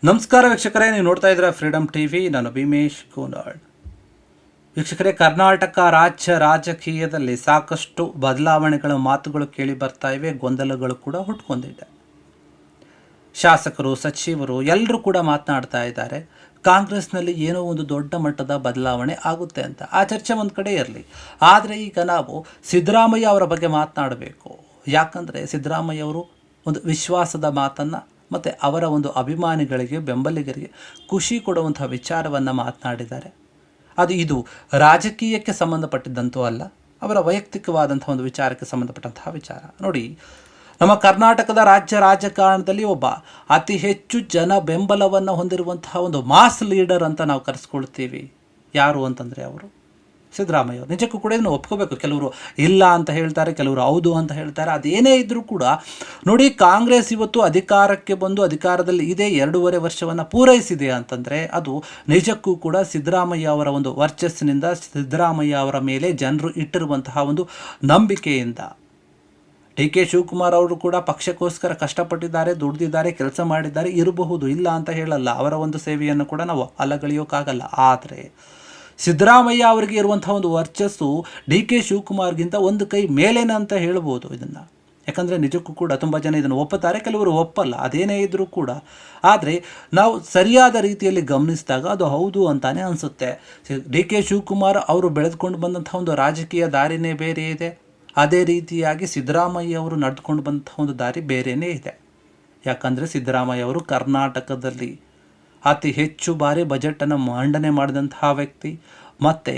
ನಮಸ್ಕಾರ ವೀಕ್ಷಕರೇ, ನೀವು ನೋಡ್ತಾ ಇದ್ದೀರಾ ಫ್ರೀಡಮ್ ಟಿವಿ. ನಾನು ಭೀಮೇಶ್ ಕೋನಾಳ್. ವೀಕ್ಷಕರೇ, ಕರ್ನಾಟಕ ರಾಜ್ಯ ರಾಜಕೀಯದಲ್ಲಿ ಸಾಕಷ್ಟು ಬದಲಾವಣೆಗಳ ಮಾತುಗಳು ಕೇಳಿ ಬರ್ತಾ ಇವೆ, ಗೊಂದಲಗಳು ಕೂಡ ಹುಟ್ಕೊಂಡಿದೆ. ಶಾಸಕರು, ಸಚಿವರು ಎಲ್ಲರೂ ಕೂಡ ಮಾತನಾಡ್ತಾ ಇದ್ದಾರೆ ಕಾಂಗ್ರೆಸ್ನಲ್ಲಿ ಏನೋ ಒಂದು ದೊಡ್ಡ ಮಟ್ಟದ ಬದಲಾವಣೆ ಆಗುತ್ತೆ ಅಂತ. ಆ ಚರ್ಚೆ ಒಂದು ಕಡೆ ಇರಲಿ, ಆದರೆ ಈಗ ನಾವು ಸಿದ್ದರಾಮಯ್ಯ ಅವರ ಬಗ್ಗೆ ಮಾತನಾಡಬೇಕು. ಯಾಕಂದರೆ ಸಿದ್ದರಾಮಯ್ಯ ಅವರು ಒಂದು ವಿಶ್ವಾಸದ ಮಾತನ್ನು ಮತ್ತು ಅವರ ಒಂದು ಅಭಿಮಾನಿಗಳಿಗೆ, ಬೆಂಬಲಿಗರಿಗೆ ಖುಷಿ ಕೊಡುವಂಥ ವಿಚಾರವನ್ನು ಮಾತನಾಡಿದ್ದಾರೆ. ಇದು ರಾಜಕೀಯಕ್ಕೆ ಸಂಬಂಧಪಟ್ಟಿದ್ದಂತೂ ಅಲ್ಲ, ಅವರ ವೈಯಕ್ತಿಕವಾದಂಥ ಒಂದು ವಿಚಾರಕ್ಕೆ ಸಂಬಂಧಪಟ್ಟಂತಹ ವಿಚಾರ. ನೋಡಿ, ನಮ್ಮ ಕರ್ನಾಟಕದ ರಾಜ್ಯ ರಾಜಕಾರಣದಲ್ಲಿ ಒಬ್ಬ ಅತಿ ಹೆಚ್ಚು ಜನ ಬೆಂಬಲವನ್ನು ಹೊಂದಿರುವಂತಹ ಒಂದು ಮಾಸ್ ಲೀಡರ್ ಅಂತ ನಾವು ಕರೆಸ್ಕೊಳ್ತೀವಿ. ಯಾರು ಅಂತಂದರೆ ಅವರು ಸಿದ್ದರಾಮಯ್ಯ ಅವರು. ನಿಜಕ್ಕೂ ಕೂಡ ಇದನ್ನು ಒಪ್ಕೋಬೇಕು. ಕೆಲವರು ಇಲ್ಲ ಅಂತ ಹೇಳ್ತಾರೆ, ಕೆಲವರು ಹೌದು ಅಂತ ಹೇಳ್ತಾರೆ. ಅದೇನೇ ಇದ್ದರೂ ಕೂಡ ನೋಡಿ, ಕಾಂಗ್ರೆಸ್ ಇವತ್ತು ಅಧಿಕಾರಕ್ಕೆ ಬಂದು ಅಧಿಕಾರದಲ್ಲಿ ಇದೆ, 2.5 ವರ್ಷವನ್ನು ಪೂರೈಸಿದೆ ಅಂತಂದರೆ ಅದು ನಿಜಕ್ಕೂ ಕೂಡ ಸಿದ್ದರಾಮಯ್ಯ ಅವರ ಒಂದು ವರ್ಚಸ್ಸಿನಿಂದ, ಸಿದ್ದರಾಮಯ್ಯ ಅವರ ಮೇಲೆ ಜನರು ಇಟ್ಟಿರುವಂತಹ ಒಂದು ನಂಬಿಕೆಯಿಂದ. ಡಿ.ಕೆ. ಶಿವಕುಮಾರ್ ಅವರು ಕೂಡ ಪಕ್ಷಕ್ಕೋಸ್ಕರ ಕಷ್ಟಪಟ್ಟಿದ್ದಾರೆ, ದುಡಿದಿದ್ದಾರೆ, ಕೆಲಸ ಮಾಡಿದ್ದಾರೆ, ಇರಬಹುದು, ಇಲ್ಲ ಅಂತ ಹೇಳಲ್ಲ. ಅವರ ಒಂದು ಸೇವೆಯನ್ನು ಕೂಡ ನಾವು ಅಲ್ಲಗಳೆಯೋಕ್ಕಾಗಲ್ಲ. ಆದರೆ ಸಿದ್ದರಾಮಯ್ಯ ಅವರಿಗೆ ಇರುವಂಥ ಒಂದು ವರ್ಚಸ್ಸು ಡಿ.ಕೆ. ಶಿವಕುಮಾರ್ಗಿಂತ ಒಂದು ಕೈ ಮೇಲೇನ ಅಂತ ಹೇಳ್ಬೋದು ಇದನ್ನು. ಯಾಕಂದರೆ ನಿಜಕ್ಕೂ ಕೂಡ ತುಂಬ ಜನ ಇದನ್ನು ಒಪ್ಪುತ್ತಾರೆ, ಕೆಲವರು ಒಪ್ಪಲ್ಲ. ಅದೇನೇ ಇದ್ದರೂ ಕೂಡ ಆದರೆ ನಾವು ಸರಿಯಾದ ರೀತಿಯಲ್ಲಿ ಗಮನಿಸಿದಾಗ ಅದು ಹೌದು ಅಂತಾನೆ ಅನಿಸುತ್ತೆ. ಡಿ.ಕೆ. ಶಿವಕುಮಾರ್ ಅವರು ಬೆಳೆದುಕೊಂಡು ಬಂದಂಥ ಒಂದು ರಾಜಕೀಯ ದಾರಿನೇ ಬೇರೆ ಇದೆ, ಅದೇ ರೀತಿಯಾಗಿ ಸಿದ್ದರಾಮಯ್ಯ ಅವರು ನಡೆದುಕೊಂಡು ಬಂದಂಥ ಒಂದು ದಾರಿ ಬೇರೆಯೇ ಇದೆ. ಯಾಕಂದರೆ ಸಿದ್ದರಾಮಯ್ಯ ಅವರು ಕರ್ನಾಟಕದಲ್ಲಿ ಅತಿ ಹೆಚ್ಚು ಬಾರಿ ಬಜೆಟನ್ನು ಮಂಡನೆ ಮಾಡಿದಂತಹ ವ್ಯಕ್ತಿ, ಮತ್ತು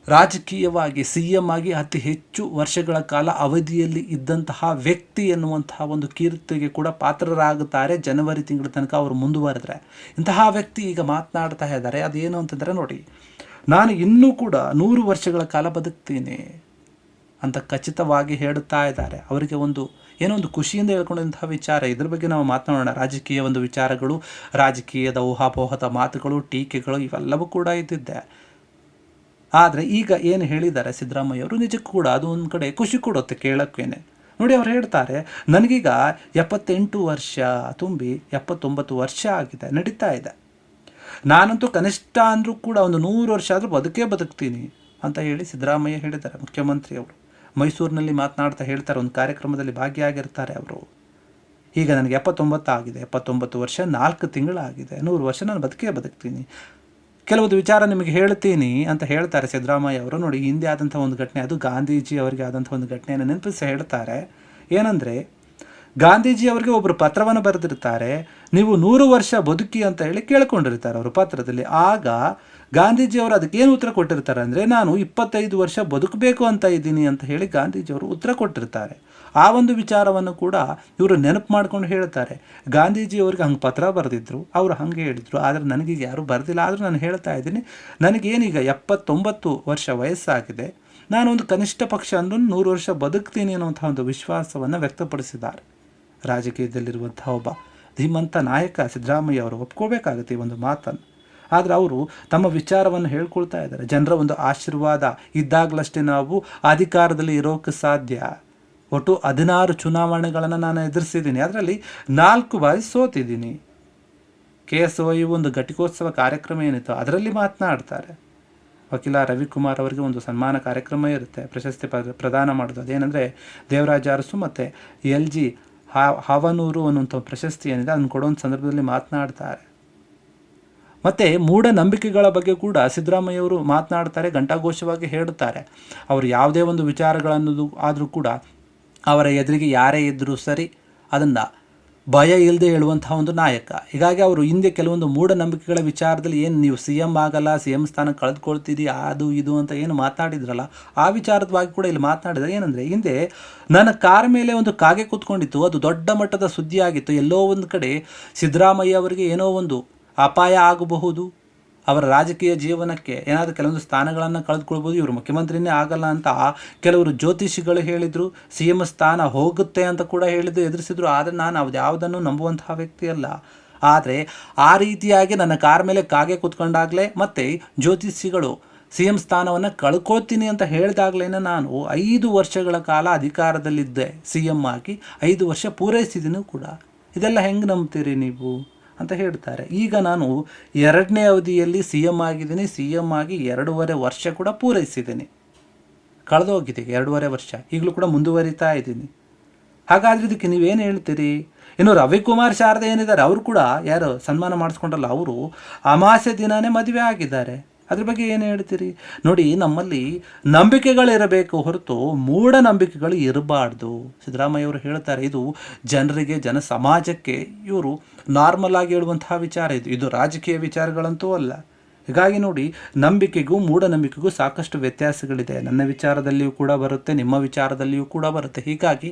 ರಾಜಕೀಯವಾಗಿ CM ಆಗಿ ಅತಿ ಹೆಚ್ಚು ವರ್ಷಗಳ ಕಾಲ ಅವಧಿಯಲ್ಲಿ ಇದ್ದಂತಹ ವ್ಯಕ್ತಿ ಎನ್ನುವಂತಹ ಒಂದು ಕೀರ್ತಿಗೆ ಕೂಡ ಪಾತ್ರರಾಗುತ್ತಾರೆ. ಜನವರಿ ತಿಂಗಳ ತನಕ ಅವರು ಮುಂದುವರೆದ್ರೆ ಇಂತಹ ವ್ಯಕ್ತಿ ಈಗ ಮಾತನಾಡ್ತಾ ಇದ್ದಾರೆ. ಅದೇನು ಅಂತಂದರೆ ನೋಡಿ, ನಾನು ಇನ್ನೂ ಕೂಡ 100 ವರ್ಷಗಳ ಕಾಲ ಬದುಕ್ತೀನಿ ಅಂತ ಖಚಿತವಾಗಿ ಹೇಳುತ್ತಾ ಇದ್ದಾರೆ. ಅವರಿಗೆ ಏನೋ ಒಂದು ಖುಷಿಯಿಂದ ಹೇಳ್ಕೊಂಡಂತಹ ವಿಚಾರ. ಇದ್ರ ಬಗ್ಗೆ ನಾವು ಮಾತನಾಡೋಣ. ರಾಜಕೀಯ ಒಂದು ವಿಚಾರಗಳು, ರಾಜಕೀಯದ ಊಹಾಪೋಹದ ಮಾತುಗಳು, ಟೀಕೆಗಳು ಇವೆಲ್ಲವೂ ಕೂಡ ಇದ್ದಿದ್ದೆ. ಆದರೆ ಈಗ ಏನು ಹೇಳಿದ್ದಾರೆ ಸಿದ್ದರಾಮಯ್ಯ ಅವರು, ನಿಜಕ್ಕೂ ಕೂಡ ಅದು ಒಂದು ಕಡೆ ಖುಷಿ ಕೊಡುತ್ತೆ ಕೇಳೋಕ್ಕೇನೆ. ನೋಡಿ, ಅವ್ರು ಹೇಳ್ತಾರೆ, ನನಗೀಗ 78 ವರ್ಷ ತುಂಬಿ 79 ವರ್ಷ ಆಗಿದೆ, ನಡೀತಾ ಇದೆ. ನಾನಂತೂ ಕನಿಷ್ಠ ಅಂದರೂ ಕೂಡ ಒಂದು 100 ವರ್ಷ ಆದರೂ ಬದುಕ್ತೀನಿ ಅಂತ ಹೇಳಿ ಸಿದ್ದರಾಮಯ್ಯ ಹೇಳಿದ್ದಾರೆ. ಮುಖ್ಯಮಂತ್ರಿಯವರು ಮೈಸೂರಿನಲ್ಲಿ ಮಾತನಾಡ್ತಾ ಹೇಳ್ತಾರೆ, ಒಂದು ಕಾರ್ಯಕ್ರಮದಲ್ಲಿ ಭಾಗಿಯಾಗಿರ್ತಾರೆ ಅವರು. ಈಗ ನನಗೆ 79 ಆಗಿದೆ, 79 ವರ್ಷ 4 ತಿಂಗಳಾಗಿದೆ, 100 ವರ್ಷ ನಾನು ಬದುಕ್ತೀನಿ, ಕೆಲವೊಂದು ವಿಚಾರ ನಿಮಗೆ ಹೇಳ್ತೀನಿ ಅಂತ ಹೇಳ್ತಾರೆ ಸಿದ್ದರಾಮಯ್ಯ ಅವರು. ನೋಡಿ, ಹಿಂದೆ ಆದಂಥ ಒಂದು ಘಟನೆ, ಅದು ಗಾಂಧೀಜಿ ಅವರಿಗೆ ಆದಂಥ ಒಂದು ಘಟನೆಯನ್ನು ನೆನಪಿಸಿ ಹೇಳ್ತಾರೆ. ಏನಂದರೆ, ಗಾಂಧೀಜಿ ಅವರಿಗೆ ಒಬ್ಬರು ಪತ್ರವನ್ನು ಬರೆದಿರ್ತಾರೆ, ನೀವು 100 ವರ್ಷ ಬದುಕಿ ಅಂತ ಹೇಳಿ ಕೇಳ್ಕೊಂಡಿರ್ತಾರೆ ಅವರು ಪತ್ರದಲ್ಲಿ. ಆಗ ಗಾಂಧೀಜಿಯವರು ಅದಕ್ಕೇನು ಉತ್ತರ ಕೊಟ್ಟಿರ್ತಾರೆ ಅಂದರೆ, ನಾನು 25 ವರ್ಷ ಬದುಕಬೇಕು ಅಂತ ಇದ್ದೀನಿ ಅಂತ ಹೇಳಿ ಗಾಂಧೀಜಿಯವರು ಉತ್ತರ ಕೊಟ್ಟಿರ್ತಾರೆ. ಆ ಒಂದು ವಿಚಾರವನ್ನು ಕೂಡ ಇವರು ನೆನಪು ಮಾಡ್ಕೊಂಡು ಹೇಳ್ತಾರೆ. ಗಾಂಧೀಜಿಯವ್ರಿಗೆ ಹಂಗೆ ಪತ್ರ ಬರೆದಿದ್ರು, ಅವರು ಹಾಗೆ ಹೇಳಿದರು, ಆದರೆ ನನಗೀಗ ಯಾರೂ ಬರೆದಿಲ್ಲ. ಆದರೂ ನಾನು ಹೇಳ್ತಾ ಇದ್ದೀನಿ, ನನಗೇನೀಗ 79 ವರ್ಷ ವಯಸ್ಸಾಗಿದೆ, ನಾನೊಂದು ಕನಿಷ್ಠ ಪಕ್ಷ ಅಂದರೂ 100 ವರ್ಷ ಬದುಕ್ತೀನಿ ಅನ್ನುವಂಥ ಒಂದು ವಿಶ್ವಾಸವನ್ನು ವ್ಯಕ್ತಪಡಿಸಿದ್ದಾರೆ. ರಾಜಕೀಯದಲ್ಲಿರುವಂಥ ಒಬ್ಬ ಧೀಮಂತ ನಾಯಕ ಸಿದ್ದರಾಮಯ್ಯ ಅವರು ಒಪ್ಕೋಬೇಕಾಗುತ್ತೆ ಈ ಒಂದು ಮಾತನ್ನು. ಆದರೆ ಅವರು ತಮ್ಮ ವಿಚಾರವನ್ನು ಹೇಳ್ಕೊಳ್ತಾ ಇದ್ದಾರೆ. ಜನರ ಒಂದು ಆಶೀರ್ವಾದ ಇದ್ದಾಗಲಷ್ಟೇ ನಾವು ಅಧಿಕಾರದಲ್ಲಿ ಇರೋಕ್ಕೆ ಸಾಧ್ಯ. ಒಟ್ಟು 16 ಚುನಾವಣೆಗಳನ್ನು ನಾನು ಎದುರಿಸಿದ್ದೀನಿ, ಅದರಲ್ಲಿ 4 ಬಾರಿ ಸೋತಿದ್ದೀನಿ. KSY ಒಂದು ಘಟಿಕೋತ್ಸವ ಕಾರ್ಯಕ್ರಮ ಏನಿತ್ತು ಅದರಲ್ಲಿ ಮಾತನಾಡ್ತಾರೆ. ವಕೀಲ ರವಿಕುಮಾರ್ ಅವರಿಗೆ ಒಂದು ಸನ್ಮಾನ ಕಾರ್ಯಕ್ರಮ ಇರುತ್ತೆ, ಪ್ರಶಸ್ತಿ ಪ್ರದಾನ ಮಾಡೋದು. ಅದೇನೆಂದರೆ ದೇವರಾಜ ಅರಸು ಮತ್ತು LG ಹಾವನೂರು ಅನ್ನುವಂಥ ಪ್ರಶಸ್ತಿ ಏನಿದೆ ಅದನ್ನು ಕೊಡುವಂಥ ಸಂದರ್ಭದಲ್ಲಿ ಮಾತನಾಡ್ತಾರೆ. ಮತ್ತು ಮೂಢನಂಬಿಕೆಗಳ ಬಗ್ಗೆ ಕೂಡ ಸಿದ್ದರಾಮಯ್ಯವರು ಮಾತನಾಡ್ತಾರೆ, ಘಂಟಾಘೋಷವಾಗಿ ಹೇಳುತ್ತಾರೆ. ಅವರು ಯಾವುದೇ ಒಂದು ವಿಚಾರಗಳನ್ನು ಆದರೂ ಕೂಡ ಅವರ ಎದುರಿಗೆ ಯಾರೇ ಇದ್ದರೂ ಸರಿ ಅದನ್ನು ಭಯ ಇಲ್ಲದೆ ಹೇಳುವಂತಹ ಒಂದು ನಾಯಕ. ಹೀಗಾಗಿ ಅವರು ಹಿಂದೆ ಕೆಲವೊಂದು ಮೂಢನಂಬಿಕೆಗಳ ವಿಚಾರದಲ್ಲಿ ಏನು ನೀವು CM ಆಗಲ್ಲ, CM ಸ್ಥಾನ ಕಳೆದುಕೊಳ್ತೀರಿ, ಅದು ಇದು ಅಂತ ಏನು ಮಾತನಾಡಿದ್ರಲ್ಲ, ಆ ವಿಚಾರದವಾಗಿ ಕೂಡ ಇಲ್ಲಿ ಮಾತನಾಡಿದರೆ ಏನಂದರೆ, ಹಿಂದೆ ನನ್ನ ಕಾರ್ ಮೇಲೆ ಒಂದು ಕಾಗೆ ಕೂತ್ಕೊಂಡಿತ್ತು, ಅದು ದೊಡ್ಡ ಮಟ್ಟದ ಸುದ್ದಿಯಾಗಿತ್ತು. ಎಲ್ಲೋ ಒಂದು ಕಡೆ ಸಿದ್ದರಾಮಯ್ಯ ಅವರಿಗೆ ಏನೋ ಒಂದು ಅಪಾಯ ಆಗಬಹುದು, ಅವರ ರಾಜಕೀಯ ಜೀವನಕ್ಕೆ ಏನಾದರೂ ಕೆಲವೊಂದು ಸ್ಥಾನಗಳನ್ನು ಕಳೆದುಕೊಳ್ಬೋದು, ಇವರು ಮುಖ್ಯಮಂತ್ರಿನೇ ಆಗಲ್ಲ ಅಂತ ಕೆಲವರು ಜ್ಯೋತಿಷಿಗಳು ಹೇಳಿದರು. CM ಸ್ಥಾನ ಹೋಗುತ್ತೆ ಅಂತ ಕೂಡ ಹೇಳಿದ್ರು, ಎದುರಿಸಿದ್ರು. ಆದರೆ ನಾನು ಯಾವುದನ್ನು ನಂಬುವಂತಹ ವ್ಯಕ್ತಿ ಅಲ್ಲ. ಆದರೆ ಆ ರೀತಿಯಾಗಿ ನನ್ನ ಕಾರ್ ಮೇಲೆ ಕಾಗೆ ಕೂತ್ಕೊಂಡಾಗಲೇ ಮತ್ತು ಜ್ಯೋತಿಷಿಗಳು CM ಸ್ಥಾನವನ್ನು ಕಳ್ಕೊಳ್ತೀನಿ ಅಂತ ಹೇಳಿದಾಗಲೇ ನಾನು 5 ವರ್ಷಗಳ ಕಾಲ ಅಧಿಕಾರದಲ್ಲಿದ್ದೆ, CM ಆಗಿ 5 ವರ್ಷ ಪೂರೈಸಿದ್ದೀನಿ ಕೂಡ. ಇದೆಲ್ಲ ಹೆಂಗೆ ನಂಬ್ತೀರಿ ನೀವು? ಅಂತ ಹೇಳ್ತಾರೆ. ಈಗ ನಾನು 2ನೇ ಅವಧಿಯಲ್ಲಿ CM ಆಗಿದ್ದೀನಿ. CM ಆಗಿ 2.5 ವರ್ಷ ಕೂಡ ಪೂರೈಸಿದ್ದೀನಿ. ಕಳೆದೋಗಿದೆ 2.5 ವರ್ಷ. ಈಗಲೂ ಕೂಡ ಮುಂದುವರಿತಾ ಇದ್ದೀನಿ. ಹಾಗಾದರೆ ಇದಕ್ಕೆ ನೀವೇನು ಹೇಳ್ತೀರಿ? ಇನ್ನು ರವಿಕುಮಾರ್ ಶಾರದೆ ಏನಿದ್ದಾರೆ, ಅವರು ಕೂಡ ಯಾರು ಸನ್ಮಾನ ಮಾಡಿಸ್ಕೊಂಡ್ರಲ್ಲ, ಅವರು ಅಮಾವಾಸ್ಯೆ ದಿನವೇ ಮದುವೆ ಆಗಿದ್ದಾರೆ. ಅದ್ರ ಬಗ್ಗೆ ಏನು ಹೇಳ್ತೀರಿ? ನೋಡಿ, ನಮ್ಮಲ್ಲಿ ನಂಬಿಕೆಗಳಿರಬೇಕು ಹೊರತು ಮೂಢನಂಬಿಕೆಗಳು ಇರಬಾರ್ದು. ಸಿದ್ದರಾಮಯ್ಯ ಅವರು ಹೇಳ್ತಾರೆ, ಇದು ಜನರಿಗೆ, ಜನ ಸಮಾಜಕ್ಕೆ ಇವರು ನಾರ್ಮಲ್ ಆಗಿ ಹೇಳುವಂತಹ ವಿಚಾರ. ಇದು ರಾಜಕೀಯ ವಿಚಾರಗಳಂತೂ ಅಲ್ಲ. ಹೀಗಾಗಿ ನೋಡಿ, ನಂಬಿಕೆಗೂ ಮೂಢನಂಬಿಕೆಗೂ ಸಾಕಷ್ಟು ವ್ಯತ್ಯಾಸಗಳಿದೆ. ನನ್ನ ವಿಚಾರದಲ್ಲಿಯೂ ಕೂಡ ಬರುತ್ತೆ, ನಿಮ್ಮ ವಿಚಾರದಲ್ಲಿಯೂ ಕೂಡ ಬರುತ್ತೆ. ಹೀಗಾಗಿ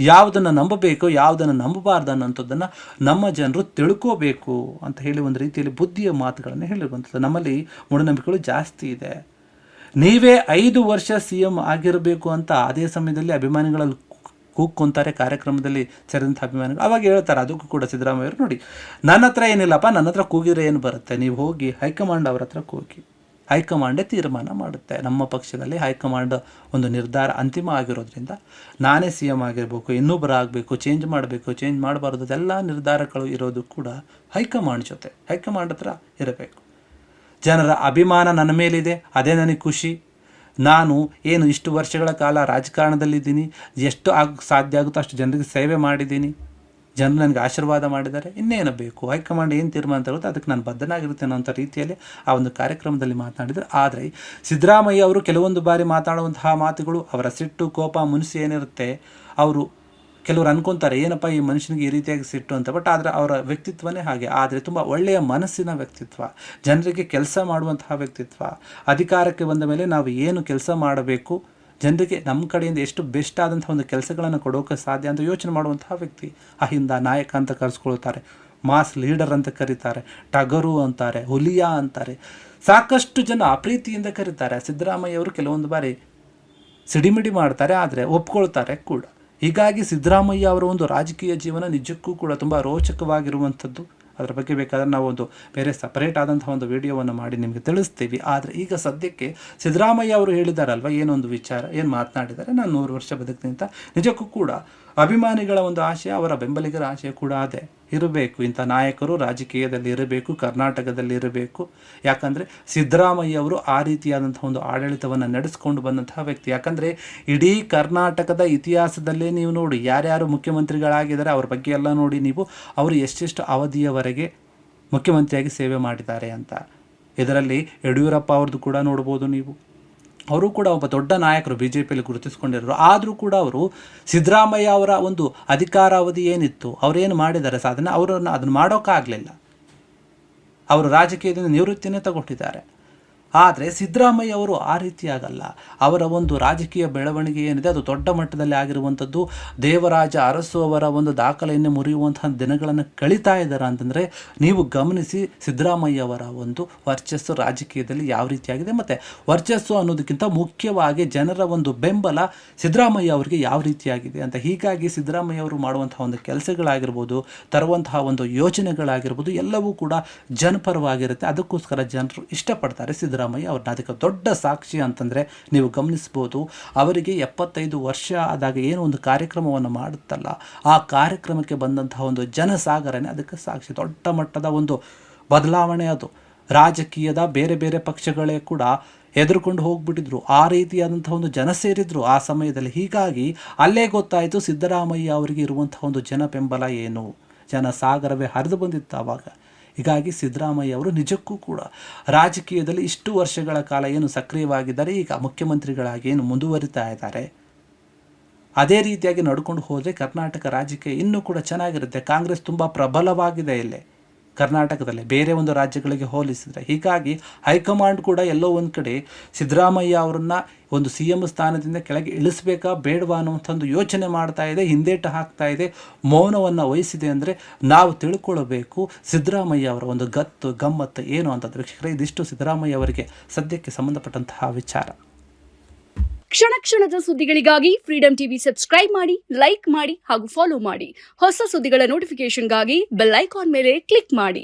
ಯಾವುದನ್ನು ನಂಬಬೇಕು, ಯಾವುದನ್ನು ನಂಬಬಾರ್ದು ಅನ್ನೋಂಥದ್ದನ್ನು ನಮ್ಮ ಜನರು ತಿಳ್ಕೋಬೇಕು ಅಂತ ಹೇಳಿ ಒಂದು ರೀತಿಯಲ್ಲಿ ಬುದ್ಧಿಯ ಮಾತುಗಳನ್ನು ಹೇಳಿರುವಂಥದ್ದು. ನಮ್ಮಲ್ಲಿ ಮೂಢನಂಬಿಕೆಗಳು ಜಾಸ್ತಿ ಇದೆ. ನೀವೇ 5 ವರ್ಷ CM ಆಗಿರಬೇಕು ಅಂತ ಅದೇ ಸಮಯದಲ್ಲಿ ಅಭಿಮಾನಿಗಳಲ್ಲಿ ಕೂಗ್ಕೊಂತಾರೆ. ಕಾರ್ಯಕ್ರಮದಲ್ಲಿ ಸೇರಿದಂಥ ಅಭಿಮಾನಿಗಳು ಅವಾಗ ಹೇಳ್ತಾರೆ, ಅದಕ್ಕೂ ಕೂಡ ಸಿದ್ದರಾಮಯ್ಯ ಅವರು, ನೋಡಿ, ನನ್ನ ಹತ್ರ ಏನಿಲ್ಲಪ್ಪ, ನನ್ನ ಹತ್ರ ಕೂಗಿದ್ರೆ ಏನು ಬರುತ್ತೆ, ನೀವು ಹೋಗಿ ಹೈಕಮಾಂಡ್ ಅವ್ರ ಹತ್ರ ಕೂಗಿ, ಹೈಕಮಾಂಡೇ ತೀರ್ಮಾನ ಮಾಡುತ್ತೆ. ನಮ್ಮ ಪಕ್ಷದಲ್ಲಿ ಹೈಕಮಾಂಡ್ ಒಂದು ನಿರ್ಧಾರ ಅಂತಿಮ ಆಗಿರೋದ್ರಿಂದ ನಾನೇ CM ಆಗಿರಬೇಕು, ಇನ್ನೊಬ್ಬರು ಆಗಬೇಕು, ಚೇಂಜ್ ಮಾಡಬೇಕು, ಚೇಂಜ್ ಮಾಡಬಾರ್ದು, ಅದೆಲ್ಲ ನಿರ್ಧಾರಗಳು ಇರೋದು ಕೂಡ ಹೈಕಮಾಂಡ್ ಜೊತೆ, ಹೈಕಮಾಂಡ್ ಹತ್ರ ಇರಬೇಕು. ಜನರ ಅಭಿಮಾನ ನನ್ನ ಮೇಲಿದೆ, ಅದೇ ನನಗೆ ಖುಷಿ. ನಾನು ಏನು ಇಷ್ಟು ವರ್ಷಗಳ ಕಾಲ ರಾಜಕಾರಣದಲ್ಲಿದ್ದೀನಿ, ಎಷ್ಟು ಸಾಧ್ಯ ಆಗುತ್ತೋ ಅಷ್ಟು ಜನರಿಗೆ ಸೇವೆ ಮಾಡಿದ್ದೀನಿ, ಜನರು ನನಗೆ ಆಶೀರ್ವಾದ ಮಾಡಿದ್ದಾರೆ, ಇನ್ನೇನು ಬೇಕು, ಹೈಕಮಾಂಡ್ ಏನು ತೀರ್ಮಾನ ತಗೊಳುತ್ತೆ ಅದಕ್ಕೆ ನಾನು ಬದ್ಧನಾಗಿರುತ್ತೇನೆ ಅನ್ನೋ ರೀತಿಯಲ್ಲಿ ಆ ಒಂದು ಕಾರ್ಯಕ್ರಮದಲ್ಲಿ ಮಾತನಾಡಿದರು. ಆದರೆ ಸಿದ್ದರಾಮಯ್ಯ ಅವರು ಕೆಲವೊಂದು ಬಾರಿ ಮಾತಾಡುವಂತಹ ಮಾತುಗಳು, ಅವರ ಸಿಟ್ಟು, ಕೋಪ, ಮುನಿಸು ಏನಿರುತ್ತೆ, ಅವರು ಕೆಲವರು ಅನ್ಕೊತಾರೆ ಏನಪ್ಪ ಈ ಮನುಷ್ಯನಿಗೆ ಈ ರೀತಿಯಾಗಿ ಸಿಟ್ಟು ಅಂತ. ಬಟ್ ಆದರೆ ಅವರ ವ್ಯಕ್ತಿತ್ವನೇ ಹಾಗೆ. ಆದರೆ ತುಂಬ ಒಳ್ಳೆಯ ಮನಸ್ಸಿನ ವ್ಯಕ್ತಿತ್ವ, ಜನರಿಗೆ ಕೆಲಸ ಮಾಡುವಂತಹ ವ್ಯಕ್ತಿತ್ವ. ಅಧಿಕಾರಕ್ಕೆ ಬಂದ ಮೇಲೆ ನಾವು ಏನು ಕೆಲಸ ಮಾಡಬೇಕು, ಜನರಿಗೆ ನಮ್ಮ ಕಡೆಯಿಂದ ಎಷ್ಟು ಬೆಸ್ಟ್ ಆದಂಥ ಒಂದು ಕೆಲಸಗಳನ್ನು ಕೊಡೋಕೆ ಸಾಧ್ಯ ಅಂತ ಯೋಚನೆ ಮಾಡುವಂತಹ ವ್ಯಕ್ತಿ. ಅಹಿಂದ ನಾಯಕ ಅಂತ ಕರೆಸ್ಕೊಳ್ತಾರೆ, ಮಾಸ್ ಲೀಡರ್ ಅಂತ ಕರೀತಾರೆ, ಟಗರು ಅಂತಾರೆ, ಹುಲಿಯಾ ಅಂತಾರೆ, ಸಾಕಷ್ಟು ಜನ ಪ್ರೀತಿಯಿಂದ ಕರೀತಾರೆ. ಸಿದ್ದರಾಮಯ್ಯ ಅವರು ಕೆಲವೊಂದು ಬಾರಿ ಸಿಡಿಮಿಡಿ ಮಾಡ್ತಾರೆ, ಆದರೆ ಒಪ್ಕೊಳ್ತಾರೆ ಕೂಡ. ಹೀಗಾಗಿ ಸಿದ್ದರಾಮಯ್ಯ ಅವರ ಒಂದು ರಾಜಕೀಯ ಜೀವನ ನಿಜಕ್ಕೂ ಕೂಡ ತುಂಬ ರೋಚಕವಾಗಿರುವಂಥದ್ದು. ಅದರ ಬಗ್ಗೆ ಬೇಕಾದರೆ ನಾವು ಒಂದು ಬೇರೆ ಸಪರೇಟ್ ಆದಂಥ ಒಂದು ವಿಡಿಯೋವನ್ನು ಮಾಡಿ ನಿಮಗೆ ತಿಳಿಸ್ತೀವಿ. ಆದರೆ ಈಗ ಸದ್ಯಕ್ಕೆ ಸಿದ್ದರಾಮಯ್ಯ ಅವರು ಹೇಳಿದಾರಲ್ವ, ಏನೊಂದು ವಿಚಾರ, ಏನು ಮಾತನಾಡಿದ್ದಾರೆ, ನಾನು 100 ವರ್ಷ ಬದುಕ್ತೀನಿ ಅಂತ. ನಿಜಕ್ಕೂ ಕೂಡ ಅಭಿಮಾನಿಗಳ ಒಂದು ಆಶಯ, ಅವರ ಬೆಂಬಲಿಗರ ಆಶಯ ಕೂಡ ಅದೇ ಇರಬೇಕು. ಇಂಥ ನಾಯಕರು ರಾಜಕೀಯದಲ್ಲಿ ಇರಬೇಕು, ಕರ್ನಾಟಕದಲ್ಲಿ ಇರಬೇಕು. ಯಾಕಂದರೆ ಸಿದ್ದರಾಮಯ್ಯ ಅವರು ಆ ರೀತಿಯಾದಂಥ ಒಂದು ಆಡಳಿತವನ್ನು ನಡೆಸ್ಕೊಂಡು ಬಂದಂತಹ ವ್ಯಕ್ತಿ. ಯಾಕಂದರೆ ಇಡೀ ಕರ್ನಾಟಕದ ಇತಿಹಾಸದಲ್ಲೇ ನೀವು ನೋಡಿ, ಯಾರ್ಯಾರು ಮುಖ್ಯಮಂತ್ರಿಗಳಾಗಿದ್ದಾರೆ ಅವ್ರ ಬಗ್ಗೆ ಎಲ್ಲ ನೋಡಿ ನೀವು, ಅವರು ಎಷ್ಟೆಷ್ಟು ಅವಧಿಯವರೆಗೆ ಮುಖ್ಯಮಂತ್ರಿಯಾಗಿ ಸೇವೆ ಮಾಡಿದ್ದಾರೆ ಅಂತ. ಇದರಲ್ಲಿ ಯಡಿಯೂರಪ್ಪ ಅವ್ರದ್ದು ಕೂಡ ನೋಡ್ಬೋದು ನೀವು. ಅವರು ಕೂಡ ಒಬ್ಬ ದೊಡ್ಡ ನಾಯಕರು, BJPಯಲ್ಲಿ ಗುರುತಿಸ್ಕೊಂಡಿರೋರು. ಆದರೂ ಕೂಡ ಅವರು ಸಿದ್ದರಾಮಯ್ಯ ಅವರ ಒಂದು ಅಧಿಕಾರಾವಧಿ ಏನಿತ್ತು, ಅವರೇನು ಮಾಡಿದ್ದಾರೆ ಸಾಧನೆ, ಅದನ್ನು ಮಾಡೋಕ್ಕಾಗಲಿಲ್ಲ. ಅವರು ರಾಜಕೀಯದಿಂದ ನಿವೃತ್ತಿನೇ ತಗೊಟ್ಟಿದ್ದಾರೆ. ಆದರೆ ಸಿದ್ದರಾಮಯ್ಯ ಅವರು ಆ ರೀತಿಯಾಗಲ್ಲ. ಅವರ ಒಂದು ರಾಜಕೀಯ ಬೆಳವಣಿಗೆ ಏನಿದೆ ಅದು ದೊಡ್ಡ ಮಟ್ಟದಲ್ಲಿ ಆಗಿರುವಂಥದ್ದು. ದೇವರಾಜ ಅರಸು ಅವರ ಒಂದು ದಾಖಲೆಯನ್ನು ಮುರಿಯುವಂತಹ ದಿನಗಳನ್ನು ಕಳೀತಾ ಇದ್ದಾರೆ ಅಂತಂದರೆ ನೀವು ಗಮನಿಸಿ, ಸಿದ್ದರಾಮಯ್ಯ ಅವರ ಒಂದು ವರ್ಚಸ್ಸು ರಾಜಕೀಯದಲ್ಲಿ ಯಾವ ರೀತಿಯಾಗಿದೆ, ಮತ್ತು ವರ್ಚಸ್ಸು ಅನ್ನೋದಕ್ಕಿಂತ ಮುಖ್ಯವಾಗಿ ಜನರ ಒಂದು ಬೆಂಬಲ ಸಿದ್ದರಾಮಯ್ಯ ಅವರಿಗೆ ಯಾವ ರೀತಿಯಾಗಿದೆ ಅಂತ. ಹೀಗಾಗಿ ಸಿದ್ದರಾಮಯ್ಯ ಅವರು ಮಾಡುವಂತಹ ಒಂದು ಕೆಲಸಗಳಾಗಿರ್ಬೋದು, ತರುವಂತಹ ಒಂದು ಯೋಜನೆಗಳಾಗಿರ್ಬೋದು, ಎಲ್ಲವೂ ಕೂಡ ಜನಪರವಾಗಿರುತ್ತೆ. ಅದಕ್ಕೋಸ್ಕರ ಜನರು ಇಷ್ಟಪಡ್ತಾರೆ ಸಿದ್ದರಾಮಯ್ಯ ಅವ್ರನ್ನ. ಅದಕ್ಕೆ ದೊಡ್ಡ ಸಾಕ್ಷಿ ಅಂತಂದರೆ ನೀವು ಗಮನಿಸ್ಬೋದು, ಅವರಿಗೆ 75 ವರ್ಷ ಆದಾಗ ಏನು ಒಂದು ಕಾರ್ಯಕ್ರಮವನ್ನು ಮಾಡುತ್ತಲ್ಲ, ಆ ಕಾರ್ಯಕ್ರಮಕ್ಕೆ ಬಂದಂತಹ ಒಂದು ಜನಸಾಗರನೇ ಅದಕ್ಕೆ ಸಾಕ್ಷಿ. ದೊಡ್ಡ ಮಟ್ಟದ ಒಂದು ಬದಲಾವಣೆ ಅದು. ರಾಜಕೀಯದ ಬೇರೆ ಬೇರೆ ಪಕ್ಷಗಳೇ ಕೂಡ ಎದುರುಕೊಂಡು ಹೋಗ್ಬಿಟ್ಟಿದ್ರು, ಆ ರೀತಿಯಾದಂಥ ಒಂದು ಜನ ಸೇರಿದ್ರು ಆ ಸಮಯದಲ್ಲಿ. ಹೀಗಾಗಿ ಅಲ್ಲೇ ಗೊತ್ತಾಯಿತು ಸಿದ್ದರಾಮಯ್ಯ ಅವರಿಗೆ ಇರುವಂಥ ಒಂದು ಜನ ಬೆಂಬಲ ಏನು, ಜನಸಾಗರವೇ ಹರಿದು ಬಂದಿತ್ತು ಆವಾಗ. ಹೀಗಾಗಿ ಸಿದ್ದರಾಮಯ್ಯ ಅವರು ನಿಜಕ್ಕೂ ಕೂಡ ರಾಜಕೀಯದಲ್ಲಿ ಇಷ್ಟು ವರ್ಷಗಳ ಕಾಲ ಏನು ಸಕ್ರಿಯವಾಗಿದ್ದಾರೆ, ಈಗ ಮುಖ್ಯಮಂತ್ರಿಗಳಾಗಿ ಏನು ಮುಂದುವರಿತಾ ಇದ್ದಾರೆ, ಅದೇ ರೀತಿಯಾಗಿ ನಡ್ಕೊಂಡು ಹೋದರೆ ಕರ್ನಾಟಕ ರಾಜಕೀಯ ಇನ್ನೂ ಕೂಡ ಚೆನ್ನಾಗಿರುತ್ತೆ. ಕಾಂಗ್ರೆಸ್ ತುಂಬ ಪ್ರಬಲವಾಗಿದೆ ಇಲ್ಲಿ ಕರ್ನಾಟಕದಲ್ಲಿ ಬೇರೆ ಒಂದು ರಾಜ್ಯಗಳಿಗೆ ಹೋಲಿಸಿದರೆ. ಹೀಗಾಗಿ ಹೈಕಮಾಂಡ್ ಕೂಡ ಎಲ್ಲೋ ಒಂದು ಕಡೆ ಸಿದ್ದರಾಮಯ್ಯ ಅವರನ್ನು ಒಂದು CM ಸ್ಥಾನದಿಂದ ಕೆಳಗೆ ಇಳಿಸಬೇಕಾ ಬೇಡವಾ ಅನ್ನುವಂಥ ಒಂದು ಯೋಚನೆ ಮಾಡ್ತಾ ಇದೆ, ಹಿಂದೇಟು ಹಾಕ್ತಾ ಇದೆ, ಮೌನವನ್ನು ವಹಿಸಿದೆ. ಅಂದರೆ ನಾವು ತಿಳ್ಕೊಳ್ಬೇಕು ಸಿದ್ದರಾಮಯ್ಯ ಅವರ ಒಂದು ಗತ್ತು ಗಮ್ಮತ್ತು ಏನು ಅಂತ. ವೀಕ್ಷಕರೇ, ಇದಿಷ್ಟು ಸಿದ್ದರಾಮಯ್ಯ ಅವರಿಗೆ ಸದ್ಯಕ್ಕೆ ಸಂಬಂಧಪಟ್ಟಂತಹ ವಿಚಾರ. ಕ್ಷಣ ಕ್ಷಣದ ಸುದ್ದಿಗಳಿಗಾಗಿ ಫ್ರೀಡಂ ಟಿವಿ ಸಬ್ಸ್ಕ್ರೈಬ್ ಮಾಡಿ, ಲೈಕ್ ಮಾಡಿ ಹಾಗೂ ಫಾಲೋ ಮಾಡಿ. ಹೊಸ ಸುದ್ದಿಗಳ ನೋಟಿಫಿಕೇಶನ್ಗಾಗಿ ಬೆಲ್ ಐಕಾನ್ ಮೇಲೆ ಕ್ಲಿಕ್ ಮಾಡಿ.